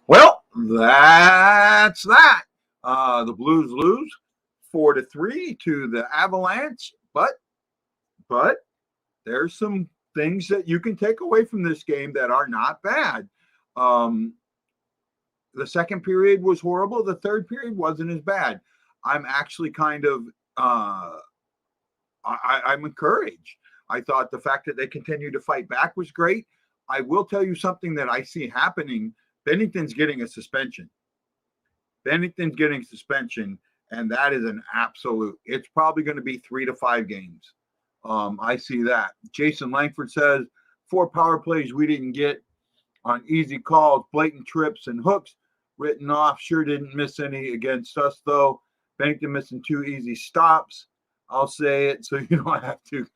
Well, that's that. The Blues lose 4-3 to the Avalanche, but there's some things that you can take away from this game that are not bad. The second period was horrible. The third period wasn't as bad. I'm actually kind of I'm encouraged. I thought the fact that they continued to fight back was great. I will tell you something that I see happening. Bennington's getting a suspension. Bennington's getting suspension, and that is an absolute. It's probably going to be 3 to 5 games. I see that. Jason Langford says 4 power plays we didn't get on easy calls, blatant trips, and hooks written off. Sure didn't miss any against us, though. Bennington missing 2 easy stops. I'll say it so you don't have to.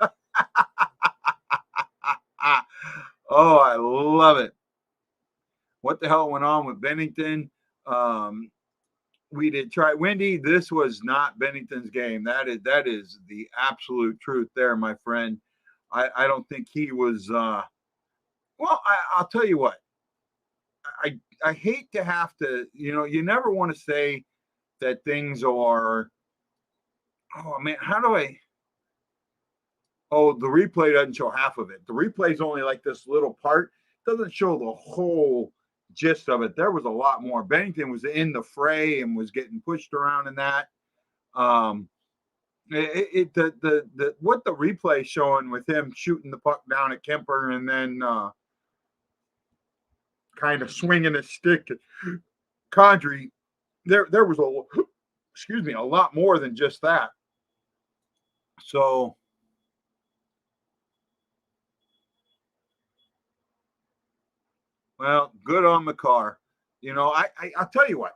Oh, I love it. What the hell went on with Bennington? We did try. Wendy, this was not Bennington's game. That is the absolute truth there, my friend. I don't think he was. Well, I'll tell you what. I hate to have to. You never want to say that things are. Oh man, how do I? Oh, the replay doesn't show half of it. The replay is only like this little part. It doesn't show the whole gist of it. There was a lot more. Bennington was in the fray and was getting pushed around in that. What the replay is showing with him shooting the puck down at Kemper and then kind of swinging his stick at Condrey. There was a lot more than just that. So. Well, good on McCarr. I'll tell you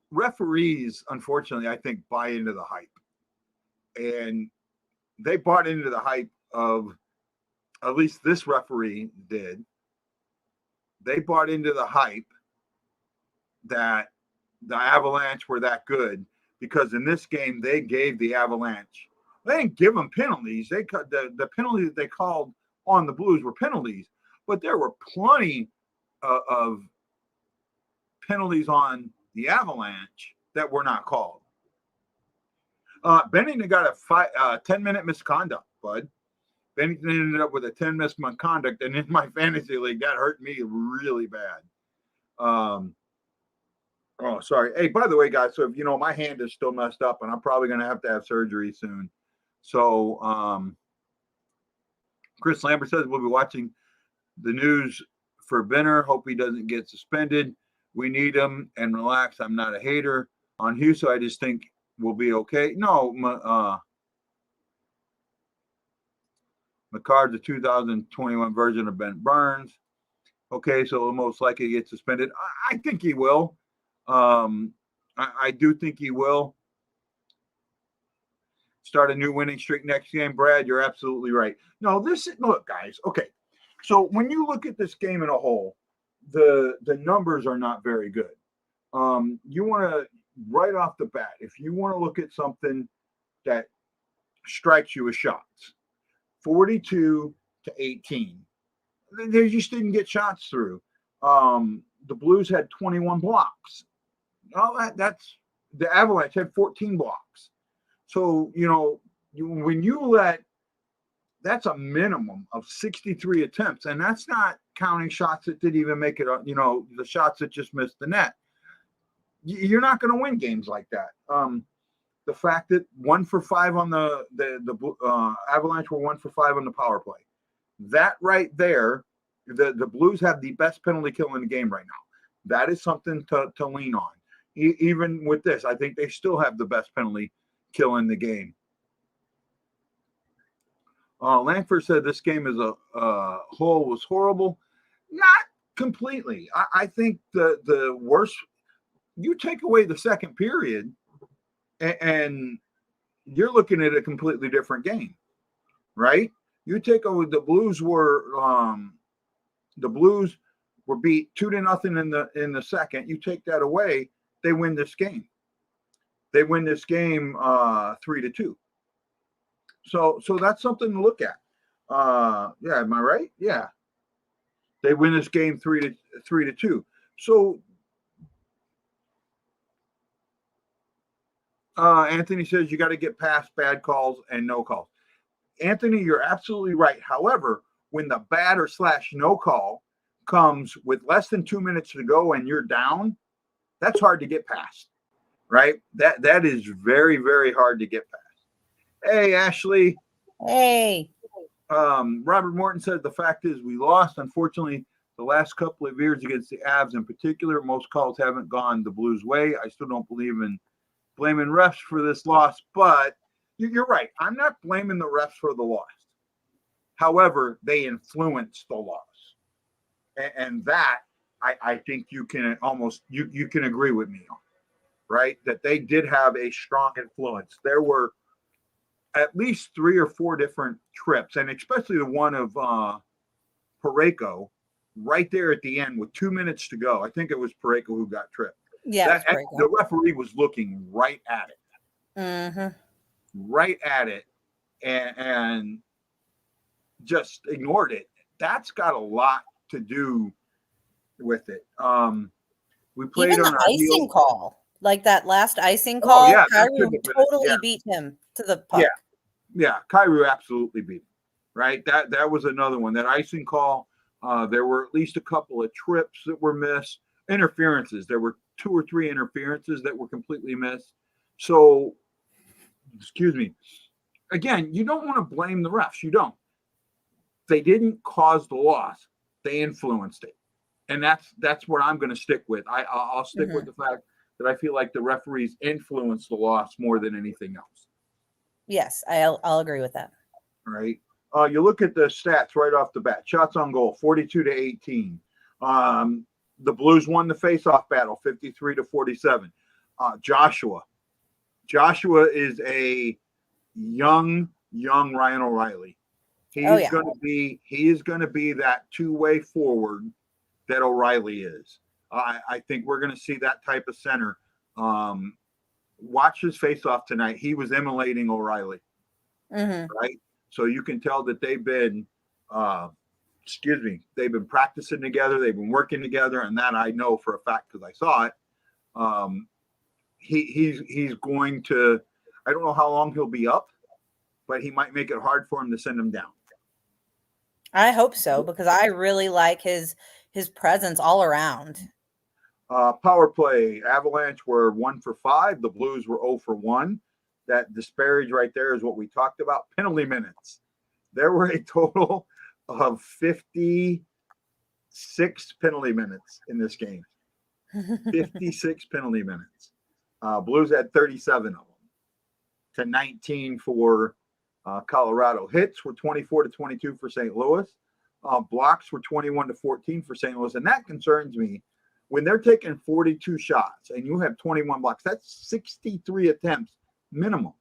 referees, unfortunately, I think buy into the hype. And they bought into the hype of, at least this referee did. They bought into the hype that the Avalanche were that good because in this game, they gave the Avalanche. They didn't give them penalties. They cut the penalties that they called on the Blues were penalties, but there were plenty of penalties on the Avalanche that were not called. Bennington got a 10-minute misconduct, bud. Bennington ended up with a 10-minute misconduct, and in my fantasy league, that hurt me really bad. Oh, sorry. Hey, by the way, guys, so if my hand is still messed up, and I'm probably going to have surgery soon. So, Chris Lambert says we'll be watching the news for Benner. Hope he doesn't get suspended. We need him and relax. I'm not a hater on Houston. I just think we'll be okay. No, McCarr's the 2021 version of Ben Burns. Okay, so he'll most likely get suspended. I think he will. I do think he will. Start a new winning streak next game. Brad, you're absolutely right. No, look, guys. Okay. So when you look at this game in a whole, the numbers are not very good. You want to, right off the bat, if you want to look at something that strikes you as shots, 42-18. They just didn't get shots through. The Blues had 21 blocks. That's the Avalanche had 14 blocks. So, when you that's a minimum of 63 attempts, and that's not counting shots that didn't even make it, the shots that just missed the net. You're not going to win games like that. The fact that 1 for 5 on the Avalanche were 1 for 5 on the power play. That right there, the Blues have the best penalty kill in the game right now. That is something to lean on. Even with this, I think they still have the best penalty kill in the game. Langford said this game as a whole was horrible. Not completely. I think the worst, you take away the second period and you're looking at a completely different game, right? You take away the Blues were beat 2-0 in the second. You take that away, they win this game. They win this game 3-2. So that's something to look at. Yeah, am I right? Yeah. They win this game 3-2. So Anthony says you got to get past bad calls and no calls. Anthony, you're absolutely right. However, when the bad or / no call comes with less than 2 minutes to go and you're down, that's hard to get past, right? That is very, very hard to get past. Hey, Ashley. Hey. Robert Morton said the fact is we lost. Unfortunately, the last couple of years against the Avs in particular, most calls haven't gone the Blues' way. I still don't believe in blaming refs for this loss, but you're right. I'm not blaming the refs for the loss. However, they influenced the loss. And that, I think you can almost, you can agree with me on, right? That they did have a strong influence. There were at least 3 or 4 different trips, and especially the one of Parayko right there at the end with 2 minutes to go. I think it was Parayko who got tripped. Yeah, the referee was looking right at it. Mm-hmm. Right at it and just ignored it. That's got a lot to do with it. We played even on the icing call, like that last icing call. Oh, yeah, Kyrou totally beat him to the puck. Yeah, Kyrou absolutely beat him. Right, that was another one. That icing call. There were at least a couple of trips that were missed. Interferences. There were 2 or 3 interferences that were completely missed. So, excuse me. Again, you don't want to blame the refs. You don't. They didn't cause the loss. They influenced it. And that's what I'm going to stick with. I'll stick with the fact that I feel like the referees influenced the loss more than anything else. Yes, I'll agree with that. Right. You look at the stats right off the bat. Shots on goal, 42-18. The Blues won the face-off battle, 53-47. Joshua is a young Ryan O'Reilly. He is going to be that two-way forward that O'Reilly is. I think we're going to see that type of center. Watch his face-off tonight. He was emulating O'Reilly, right? So you can tell that they've been, they've been practicing together. They've been working together, and that I know for a fact because I saw it. He's going to. I don't know how long he'll be up, but he might make it hard for him to send him down. I hope so because I really like his presence all around. Power play, Avalanche were 1 for 5. The Blues were 0 for 1. That disparage right there is what we talked about. Penalty minutes. There were a total of 56 penalty minutes in this game. 56 penalty minutes. Blues had 37 of them to 19 for Colorado. Hits were 24-22 for St. Louis. Blocks were 21-14 for St. Louis. And that concerns me. When they're taking 42 shots and you have 21 blocks, that's 63 attempts minimum.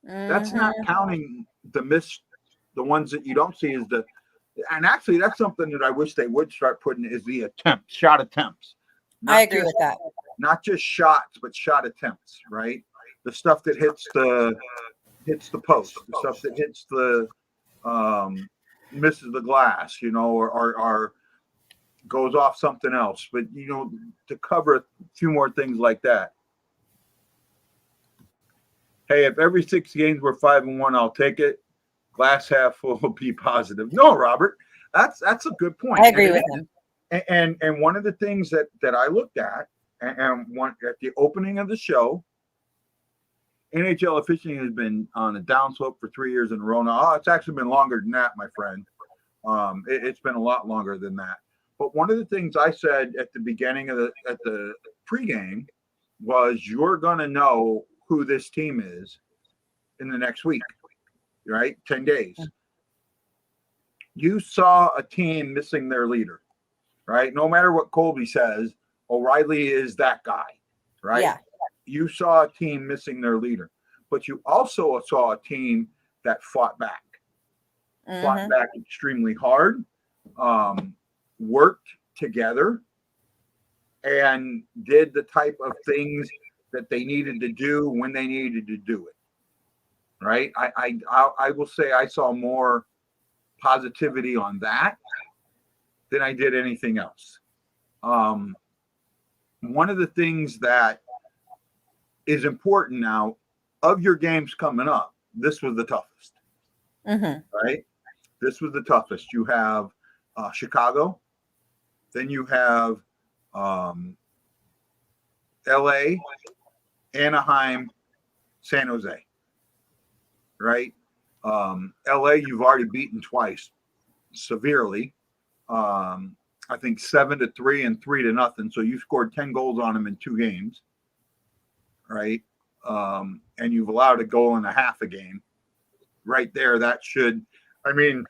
That's not counting the ones that you don't see and actually that's something that I wish they would start putting is the shot attempts. I agree with that. Not just shots, but shot attempts, right? The stuff that hits the post, the stuff that hits the misses the glass, or goes off something else, but to cover a few more things like that. Hey, if every 6 games were 5-1, I'll take it. Glass half full will be positive. No, Robert, that's a good point. I agree with him. And one of the things that I looked at, and one at the opening of the show, NHL officiating has been on a downslope for 3 years in a row now. It's actually been longer than that, my friend. It's been a lot longer than that. But one of the things I said at the beginning of the pregame was you're going to know who this team is in the next week, right? 10 days. You saw a team missing their leader, right? No matter what Colby says, O'Reilly is that guy, right? Yeah. You saw a team missing their leader, but you also saw a team that fought back extremely hard, worked together, and did the type of things that they needed to do when they needed to do it. Right? I will say I saw more positivity on that than I did anything else. One of the things that is important now of your games coming up, this was the toughest. Right? This was the toughest. You have Chicago, then you have LA, Anaheim, San Jose. Right? LA, you've already beaten twice severely. I think 7-3 and 3-0. So you scored 10 goals on them in 2 games. Right? And you've allowed a goal and a half a game. Right there, that should, I mean,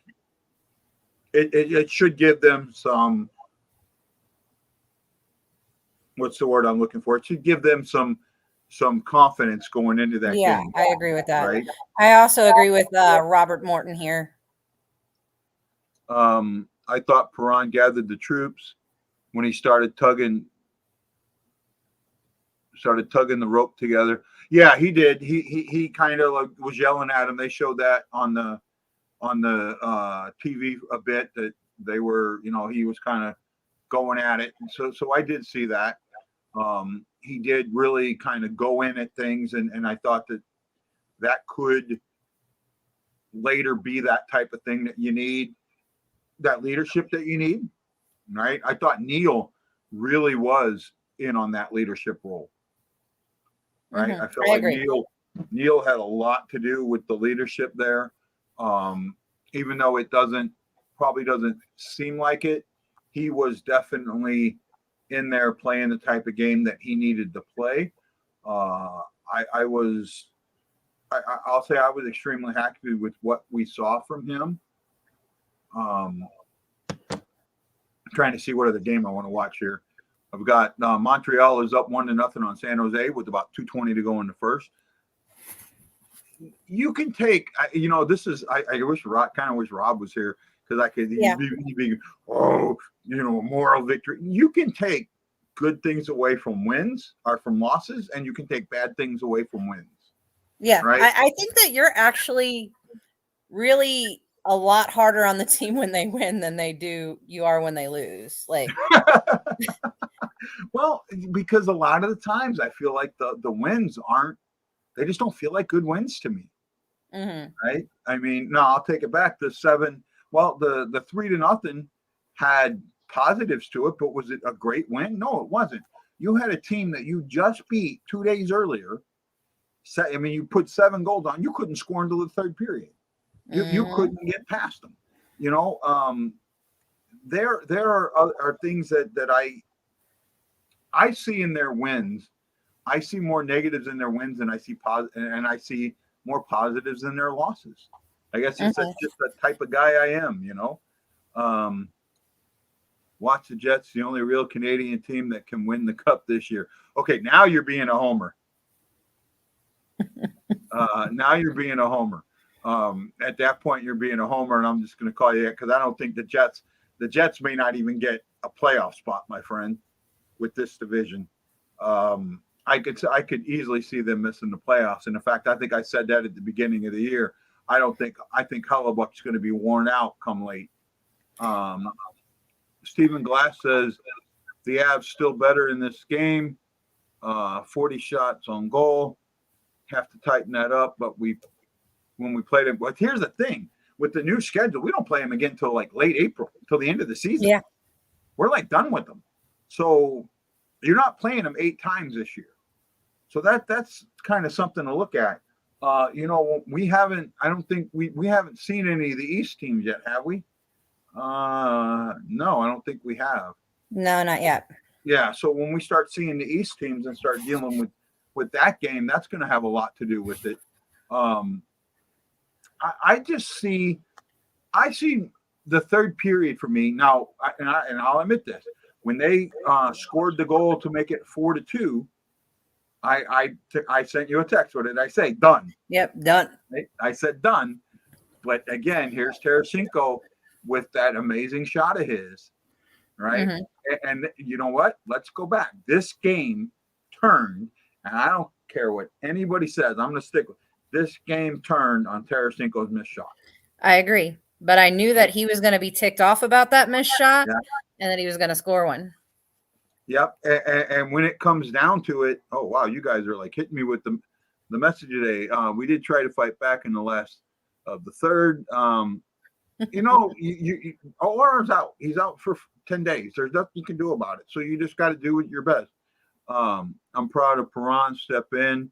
it should give them some, what's the word I'm looking for? It should give them some confidence going into that game. I agree with that. Right? I also agree with Robert Morton here. I thought Perron gathered the troops when he started tugging the rope together. Yeah, he did. He kind of like was yelling at him. They showed that on the TV a bit, that they were, he was kind of going at it. And so I did see that. He did really kind of go in at things, and I thought that could later be that type of thing that you need, that leadership that you need, right? I thought Neil really was in on that leadership role, right? I felt like Neil had a lot to do with the leadership there. Even though it probably doesn't seem like it, he was definitely in there playing the type of game that he needed to play. I'll say I was extremely happy with what we saw from him. Trying to see what other game I want to watch here. I've got Montreal is up 1-0 on San Jose with about 2:20 to go in the first. You can take, this is, I wish Rob was here, because I could, be moral victory. You can take good things away from wins or from losses, and you can take bad things away from wins. Yeah, right. I think that you're actually really a lot harder on the team when they win than you are when they lose. Like, well, because a lot of the times I feel like the wins they just don't feel like good wins to me. Right? I mean, no, I'll take it back. The 3-0 had positives to it, but was it a great win? No, it wasn't. You had a team that you just beat 2 days earlier. You put 7 goals on. You couldn't score until the third period. You couldn't get past them. There are things that I see in their wins. I see more negatives in their wins than I see and I see more positives in their losses. I guess it's just the type of guy I am, Watch the Jets, the only real Canadian team that can win the cup this year. Okay, now you're being a homer. Now you're being a homer. At that point, you're being a homer, and I'm just going to call you that, because I don't think the Jets may not even get a playoff spot, my friend, with this division. I could easily see them missing the playoffs. And in fact, I think I said that at the beginning of the year. I think Hellebuck's going to be worn out come late. Stephen Glass says the Avs still better in this game. 40 shots on goal. Have to tighten that up, but when we played them. But here's the thing: with the new schedule, we don't play them again until like late April, till the end of the season. Yeah, we're like done with them. So you're not playing them 8 times this year. So that's kind of something to look at. We haven't. I don't think we haven't seen any of the East teams yet, have we? No, I don't think we have. No, not yet. Yeah. So when we start seeing the East teams and start dealing with that game, that's going to have a lot to do with it. Um, I just see I see the third period for me now, and I'll admit this: when they scored the goal to make it 4-2, I sent you a text. What did I say? Done. Yep, done. Right? I said done. But again, here's Tarasenko with that amazing shot of his, right? Mhm. And you know what? Let's go back. This game turned, and I don't care what anybody says. I'm going to stick with this game turned on Tarasenko's missed shot. I agree, but I knew that he was gonna be ticked off about that missed shot Yeah. and that he was gonna score one. Yep. And when it comes down to it, oh wow, you guys are like hitting me with the message today. We did try to fight back in the last of the third. OR's out. He's out for 10 days. There's nothing you can do about it. So you just got to do your best. I'm proud of Perron step in.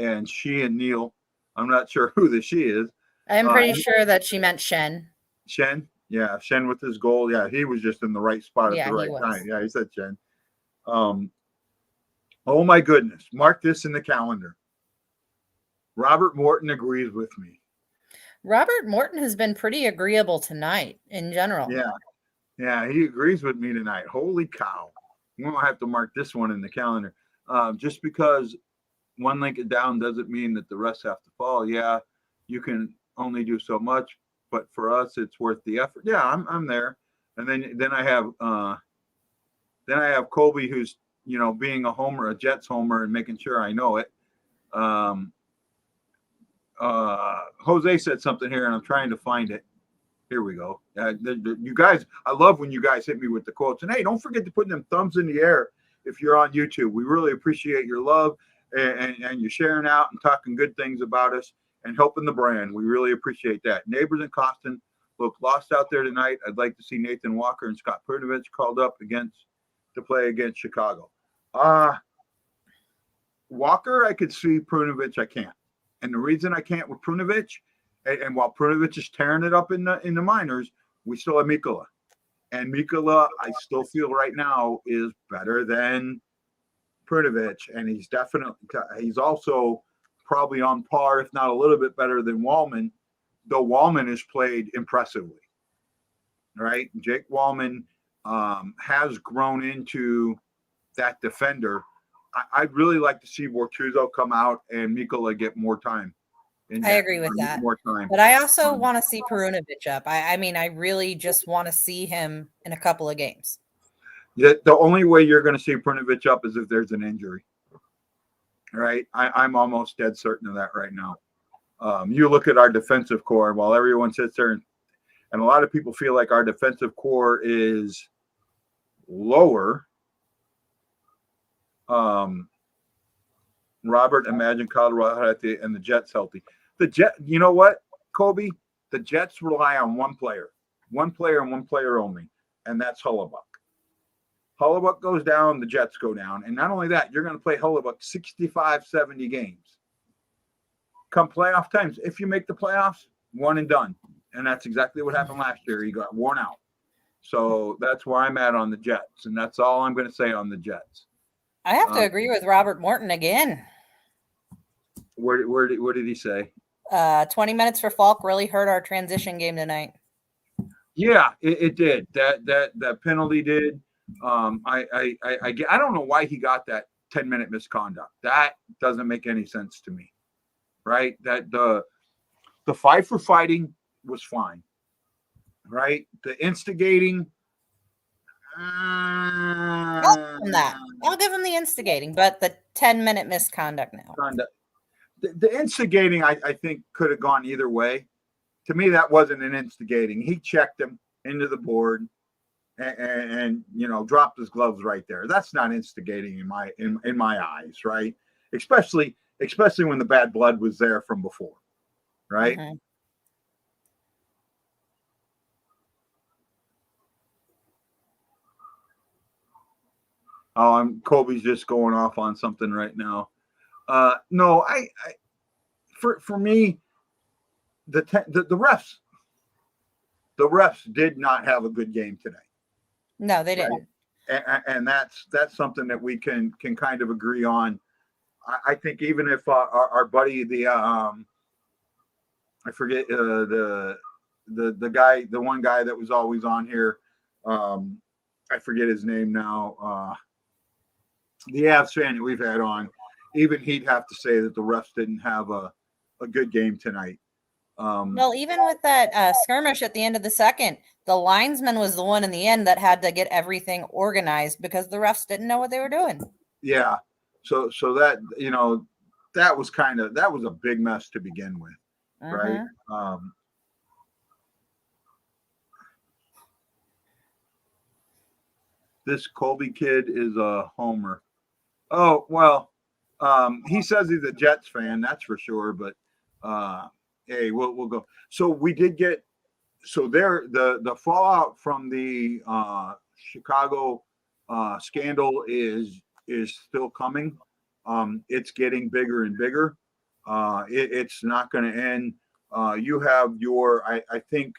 And she and Neil, I'm not sure who the she is. I'm pretty sure that she meant Shen. Shen. Yeah, Shen with his goal. Yeah, he was just in the right spot at the right time. Yeah, he said Shen. Oh my goodness. Mark this in the calendar. Robert Morton agrees with me. Robert Morton has been pretty agreeable tonight in general. Yeah, he agrees with me tonight. Holy cow. We don't have to mark this one in the calendar. Just because one link it down doesn't mean that the rest have to fall. Yeah, you can only do so much, but for us, it's worth the effort. Yeah, I'm there. And then I have Colby, who's being a homer, a Jets homer, and making sure I know it. Jose said something here, and I'm trying to find it. Here we go. You guys, I love when you guys hit me with the quotes. And hey, don't forget to put them thumbs in the air if you're on YouTube. We really appreciate your love and you sharing out and talking good things about us and helping the brand. We really appreciate that. Neighbors in Costin look lost out there tonight. I'd like to see Nathan Walker and Scott Prunovich called up to play against Chicago. Walker, I could see. Prunovich, I can't. And the reason I can't with Prunovich, and while Prunovich is tearing it up in the minors, we still have Mikkola. And Mikkola, I still feel right now is better than Prunovich. And he's also probably on par, if not a little bit better than Wallman, though Wallman has played impressively. Right? Jake Wallman has grown into that defender. I'd really like to see Bortuzzo come out and Mikkola get more time. I agree with that. More time. But I also want to see Perunovic up. I mean, I really just want to see him in a couple of games. The only way you're going to see Perunovic up is if there's an injury. Right? I'm almost dead certain of that right now. You look at our defensive core, while everyone sits there and a lot of people feel like our defensive core is lower. Robert, imagine Colorado and the Jets healthy. You know what, Kobe? The Jets rely on one player and one player only, and that's Hellebuyck. Hellebuyck goes down, the Jets go down. And not only that, you're going to play Hellebuyck 65, 70 games. Come playoff times, if you make the playoffs, one and done. And that's exactly what happened last year. He got worn out. So that's where I'm at on the Jets, and that's all I'm going to say on the Jets. I have to agree with Robert Morton again. What did he say? 20 minutes for Falk really hurt our transition game tonight. Yeah, it did. That penalty did. I don't know why he got that 10-minute misconduct. That doesn't make any sense to me. Right? That the fight for fighting was fine. Right? The instigating. I'll give him that. I'll give him the instigating, but the 10-minute misconduct now. The instigating, I think, could have gone either way. To me, that wasn't an instigating. He checked him into the board and dropped his gloves right there. That's not instigating in my eyes, right? Especially when the bad blood was there from before, right? Mm-hmm. Oh, Kobe's just going off on something right now. No, for me, the refs did not have a good game today. No, they right? didn't. And that's something that we can kind of agree on. I think even if our buddy I forget the guy, the one guy that was always on here, um, I forget his name now. The Avs fan that we've had on, even he'd have to say that the refs didn't have a good game tonight. Well, even with that skirmish at the end of the second, the linesman was the one in the end that had to get everything organized because the refs didn't know what they were doing. Yeah, so that that was a big mess to begin with, right? This Colby kid is a homer. Oh well, he says he's a Jets fan, that's for sure. But hey, we'll go. So we did get there the fallout from the Chicago scandal is still coming. It's getting bigger and bigger. It's not going to end. You have your I think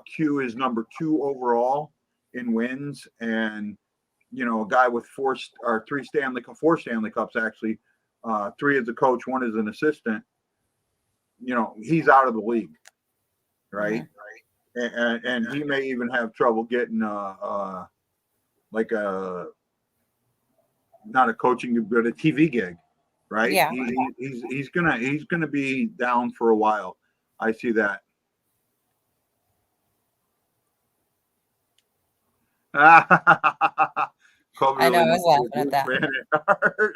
Q is number 2 overall in wins, and a guy with 4 Stanley Cups actually, 3 as a coach, 1 as an assistant. He's out of the league, right? And he may even have trouble getting like not a coaching but a TV gig, right? Yeah. He's gonna be down for a while. I see that. I know, I was laughing at that.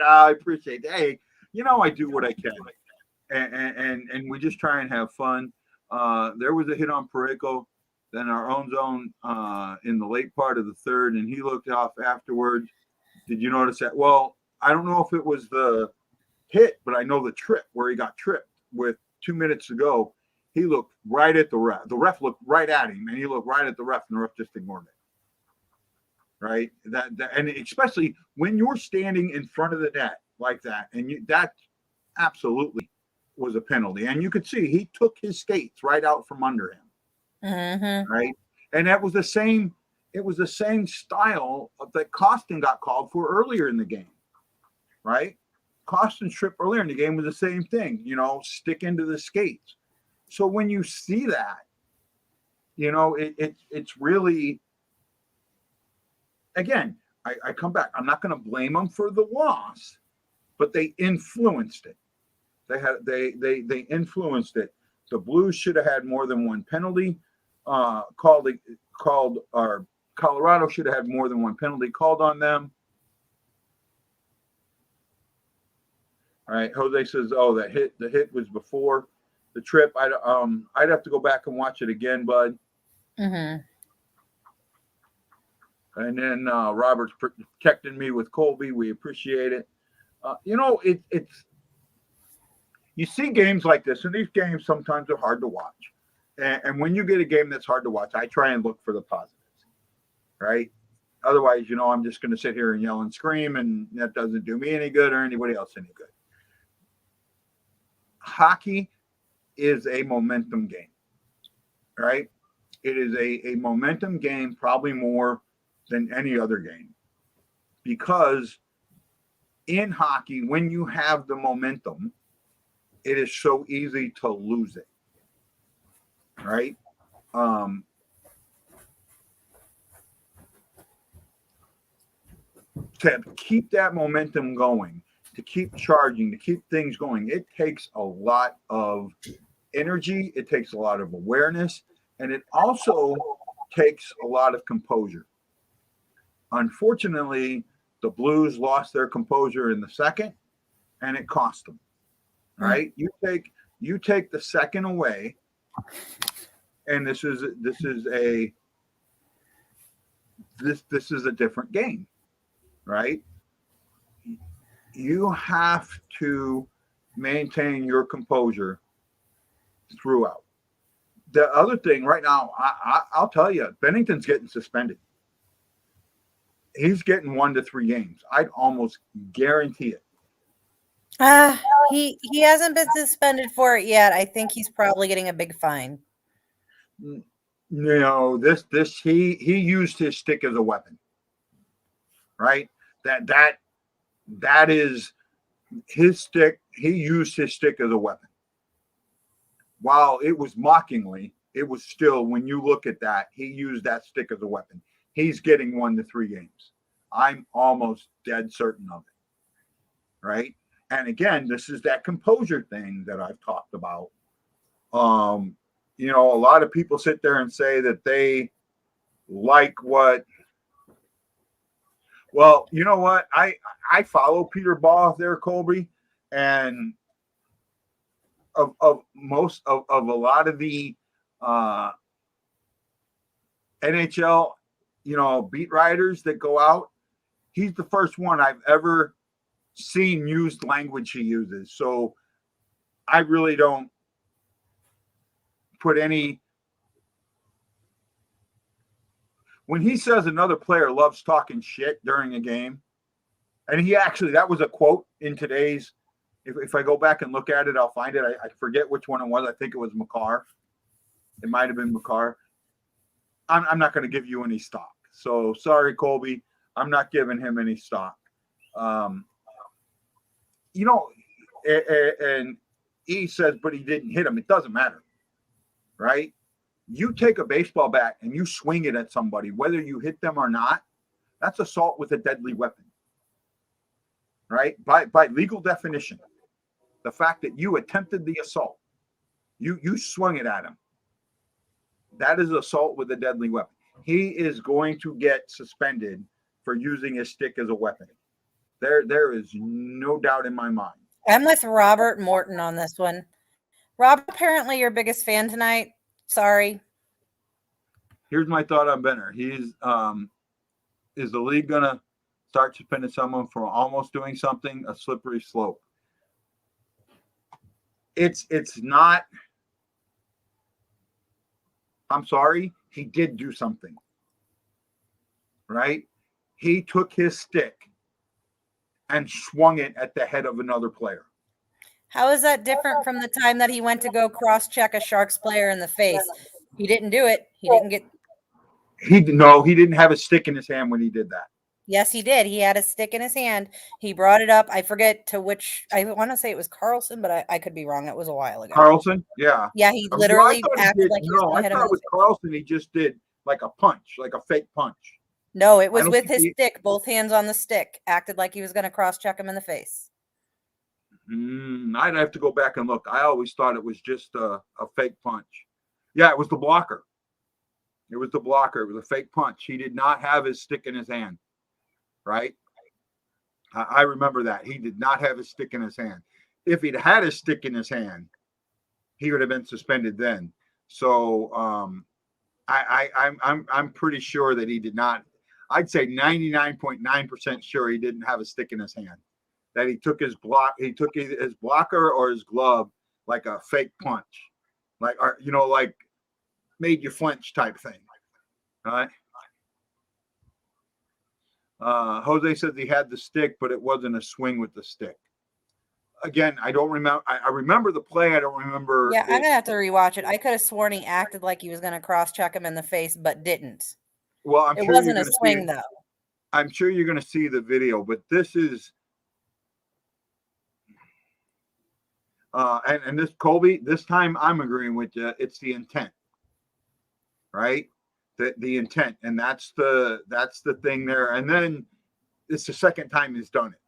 I appreciate that. Hey, I do what I can, and we just try and have fun. There was a hit on Pareko, then our own zone in the late part of the third, and he looked off afterwards. Did you notice that? Well, I don't know if it was the hit, but I know the trip where he got tripped with 2 minutes to go. He looked right at the ref. The ref looked right at him, and he looked right at the ref, and the ref just ignored it. Right? That and especially when you're standing in front of the net like that, and that absolutely was a penalty. And you could see he took his skates right out from under him. Right? And that was the same. It was the same style that Costin got called for earlier in the game. Right? Costin's trip earlier in the game was the same thing. Stick into the skates. So when you see that, it's really. Again, I come back. I'm not going to blame them for the loss, but they influenced it. They influenced it. The Blues should have had more than one penalty called, or Colorado should have had more than one penalty called on them. All right, Jose says, "Oh, the hit was before the trip." I'd have to go back and watch it again, bud. And then Robert's protecting me with Colby. We appreciate it. It's you see games like this, and these games sometimes are hard to watch. And when you get a game that's hard to watch, I try and look for the positives, right? Otherwise, I'm just going to sit here and yell and scream, and that doesn't do me any good or anybody else any good. Hockey is a momentum game, right? It is a momentum game, probably more than any other game, because in hockey, when you have the momentum, it is so easy to lose it, right? To keep that momentum going, to keep charging, to keep things going, it takes a lot of energy, it takes a lot of awareness, and it also takes a lot of composure. Unfortunately, the Blues lost their composure in the second, and it cost them. Right? You take the second away, and this is a different game, right? You have to maintain your composure throughout. The other thing right now, I'll tell you, Bennington's getting suspended. He's getting 1 to 3 games. I'd almost guarantee it. He hasn't been suspended for it yet. I think he's probably getting a big fine. He used his stick as a weapon, right? That is his stick. He used his stick as a weapon. While it was mockingly, it was still, when you look at that, he used that stick as a weapon. He's getting 1 to 3 games. I'm almost dead certain of it, right? And again, this is that composure thing that I've talked about. A lot of people sit there and say that they like what. Well, you know what? I follow Peter Baugh there, Colby, and of most of a lot of the uh, NHL, beat writers that go out, he's the first one I've ever seen used language he uses. So I really don't put any. When he says another player loves talking shit during a game, and that was a quote in today's. If I go back and look at it, I'll find it. I forget which one it was. I think it was Makar. It might have been Makar. I'm not going to give you any stock. So sorry, Colby. I'm not giving him any stock. And he says, but he didn't hit him. It doesn't matter, right? You take a baseball bat and you swing it at somebody, whether you hit them or not, that's assault with a deadly weapon, right? By legal definition, the fact that you attempted the assault, you swung it at him, that is assault with a deadly weapon. He is going to get suspended for using his stick as a weapon. There is no doubt in my mind. I'm with Robert Morton on this one. Rob, apparently your biggest fan tonight. Sorry. Here's my thought on Benner. Is the league gonna start suspending someone for almost doing something? A slippery slope. It's not. I'm sorry. He did do something, right? He took his stick and swung it at the head of another player. How is that different from the time that he went to go cross-check a Sharks player in the face? He didn't do it. He didn't get. He didn't have a stick in his hand when he did that. Yes, he did. He had a stick in his hand. He brought it up. I forget to which. I want to say it was Carlson, but I could be wrong. It was a while ago. Acted literally acted like he was going to hit him. I thought it was Carlson. He just did like a punch, like a fake punch. No, it was with his stick, both hands on the stick. Acted like he was going to cross-check him in the face. I'd have to go back and look. I always thought it was just a fake punch. Yeah, it was the blocker. It was a fake punch. He did not have his stick in his hand, right? I remember that. He did not have his stick in his hand. If he'd had his stick in his hand, he would have been suspended then. So I'm pretty sure that he did not. I'd say 99.9% sure he didn't have a stick in his hand. That he took his blocker or his glove like a fake punch, like made you flinch type thing. All right. Jose says he had the stick, but it wasn't a swing with the stick. Again, I don't remember. I remember the play. I don't remember. Yeah, I'm gonna have to rewatch it. I could have sworn he acted like he was gonna cross-check him in the face, but didn't. Well, it wasn't a swing though. I'm sure you're going to see the video, but this is. And this, Colby, this time I'm agreeing with you. It's the intent, right? The intent, and that's the thing there. And then it's the second time he's done it,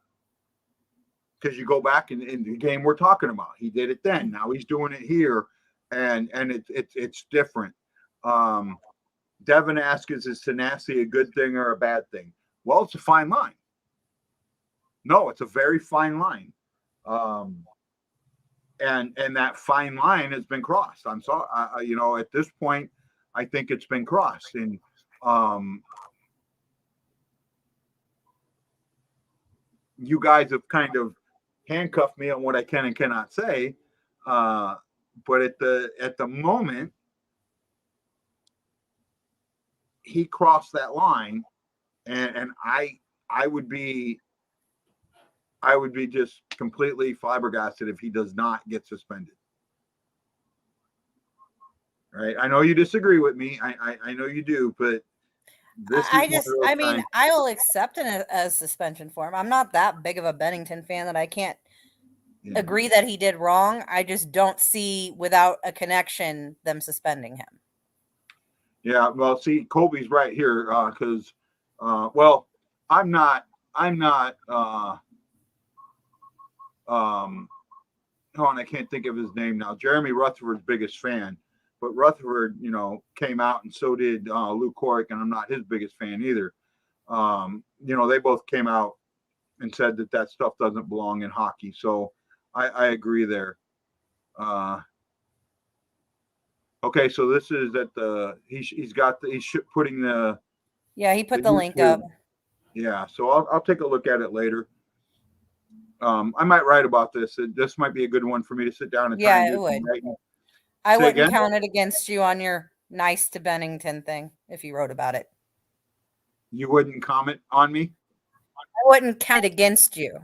because you go back in the game we're talking about. He did it then. Now he's doing it here, and it's different. Devin asks, is tenacity a good thing or a bad thing? Well, it's a fine line. No, it's a very fine line. And that fine line has been crossed. I'm sorry, at this point, I think it's been crossed. And you guys have kind of handcuffed me on what I can and cannot say. But at the moment, he crossed that line, and I would be just completely flabbergasted if he does not get suspended. right? I know you disagree with me. I know you do, but this is one of those I mean, times. I will accept a suspension for him. I'm not that big of a Bennington fan that I can't Yeah. agree that he did wrong. I just don't see without a connection them suspending him. Yeah, well, see, Colby's right here because, well, I'm not, I'm not, oh, and I can't think of his name now. Jeremy Rutherford's biggest fan, but Rutherford, came out, and so did Lou Corrick, and I'm not his biggest fan either. They both came out and said that stuff doesn't belong in hockey. So I agree there. Okay, so this is at he's putting the Yeah, he put the link YouTube. up. Yeah, so I'll take a look at it later. I might write about this. This might be a good one for me to sit down and try and Yeah, it do some would. writing. I Say wouldn't again? count it against you on your nice to Bennington thing if you wrote about it. You wouldn't comment on me? I wouldn't count it against you.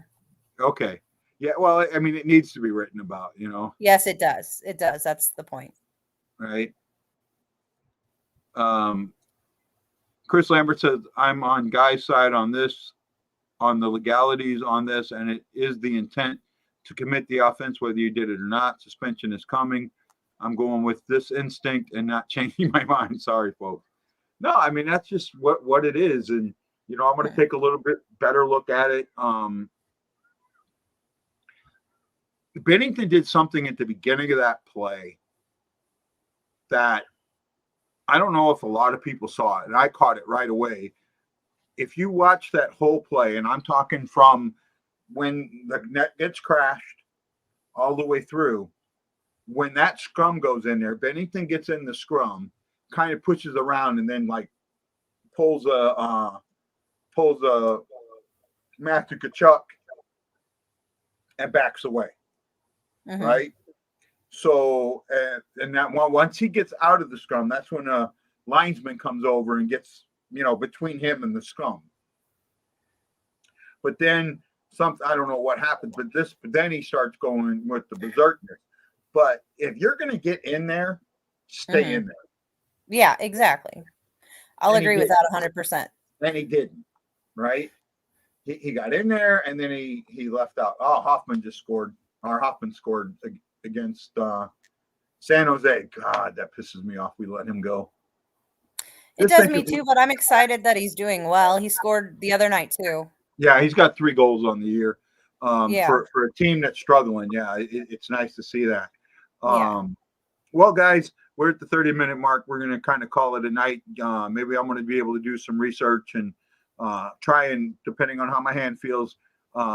Okay. Yeah, well, I mean, it needs to be written about, Yes, it does. It does. That's the point. right? Chris Lambert says, I'm on Guy's side on this, on the legalities on this, and it is the intent to commit the offense, whether you did it or not. Suspension is coming. I'm going with this instinct and not changing my mind. Sorry, folks. No, I mean, that's just what it is. And, I'm going to take a little bit better look at it. Bennington did something at the beginning of that play that I don't know if a lot of people saw it, and I caught it right away. If you watch that whole play, and I'm talking from when the net gets crashed all the way through, when that scrum goes in there, Bennington gets in the scrum, kind of pushes around, and then pulls a Matthew Tkachuk and backs away. Mm-hmm. Right. So, and that once he gets out of the scrum, that's when a linesman comes over and gets, between him and the scrum. But then I don't know what happens, but then he starts going with the berserkness. But if you're going to get in there, stay in there. Yeah, exactly. I'll agree with that 100%. And he didn't, right? He got in there, and then he left out. Oh, Hoffman scored against San Jose. God, that pisses me off. We let him go. It does me too, but I'm excited that he's doing well. He scored the other night too. Yeah, he's got 3 goals on the year. For a team that's struggling, it's nice to see that. Well, guys, we're at the 30-minute mark. We're going to kind of call it a night. Maybe I'm going to be able to do some research and try and, depending on how my hand feels,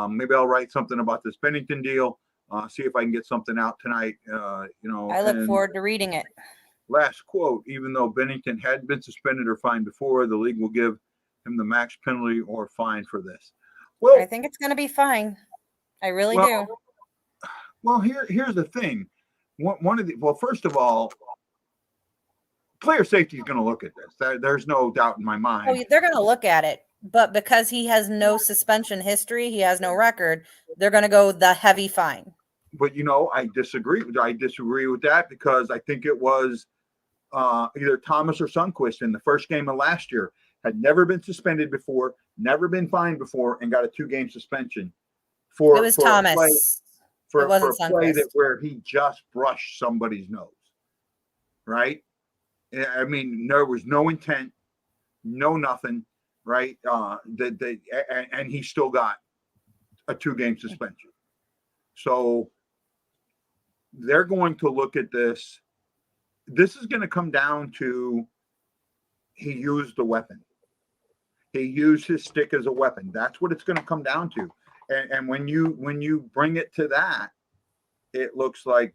maybe I'll write something about this Bennington deal. See if I can get something out tonight. I look forward to reading it. Last quote: even though Bennington had been suspended or fined before, the league will give him the max penalty or fine for this. Well, I think it's going to be fine. I really do. Well, here's the thing. First of all, player safety is going to look at this. There's no doubt in my mind. Oh, they're going to look at it, but because he has no suspension history, he has no record, they're going to go the heavy fine. But I disagree. I disagree with that because I think it was either Thomas or Sundqvist in the first game of last year had never been suspended before, never been fined before, and got a 2-game suspension for. It was Thomas. It wasn't a play where he just brushed somebody's nose, right? I mean, there was no intent, no nothing, right? And he still got a 2-game suspension. So they're going to look at this. This is going to come down to he used the weapon. He used his stick as a weapon. That's what it's going to come down to. And when you bring it to that, it looks like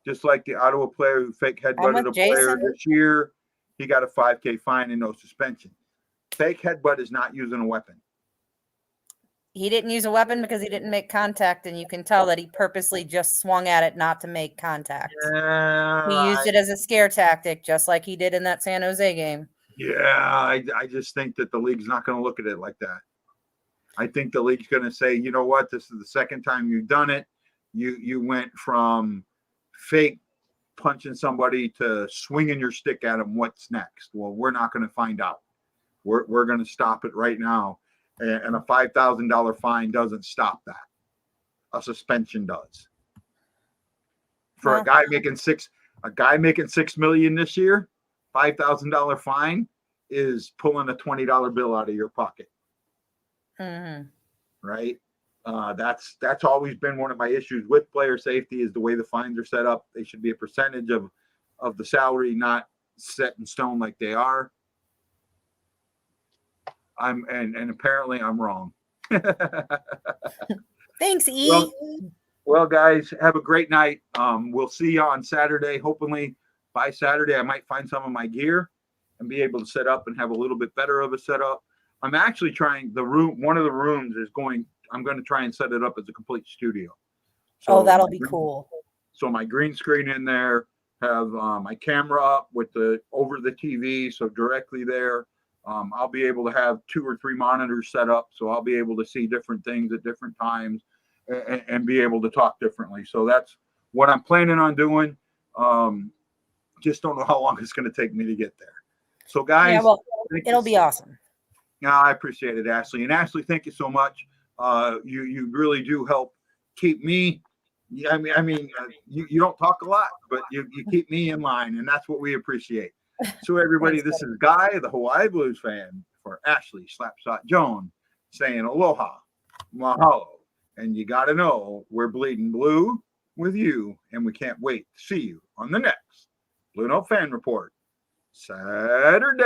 just like the Ottawa player who fake headbutted a player this year, he got a $5,000 fine and no suspension. Fake headbutt is not using a weapon. He didn't use a weapon because he didn't make contact, and you can tell that he purposely just swung at it not to make contact. He used it as a scare tactic, just like he did in that San Jose game. Yeah, I just think that the league's not going to look at it like that. I think the league's going to say, you know what, this is the second time you've done it. You went from fake punching somebody to swinging your stick at them, what's next? Well, we're not going to find out. We're going to stop it right now. And a $5,000 fine doesn't stop that. A suspension does. For a guy making $6 million this year, $5,000 fine is pulling a $20 bill out of your pocket. Mm-hmm. Right? That's always been one of my issues with player safety, is the way the fines are set up. They should be a percentage of the salary, not set in stone like they are. And apparently I'm wrong. Thanks, E. Well, guys, have a great night. We'll see you on Saturday. Hopefully by Saturday, I might find some of my gear and be able to set up and have a little bit better of a setup. I'm actually trying one of the rooms I'm going to try and set it up as a complete studio. So that'll be cool. So my green screen in there, have my camera up with over the TV. So directly there, I'll be able to have 2 or 3 monitors set up. So I'll be able to see different things at different times and be able to talk differently. So that's what I'm planning on doing. Just don't know how long it's going to take me to get there. So guys, it'll be awesome. Yeah, I appreciate it, Ashley. And Ashley, thank you so much. You really do help keep me. I mean, you don't talk a lot, but you keep me in line, and that's what we appreciate. So everybody, this is Guy, the Hawaii Blues fan, for Ashley Slapshot Jones, saying aloha, mahalo, and you got to know we're bleeding blue with you, and we can't wait to see you on the next BlueNote Fan Report Saturday.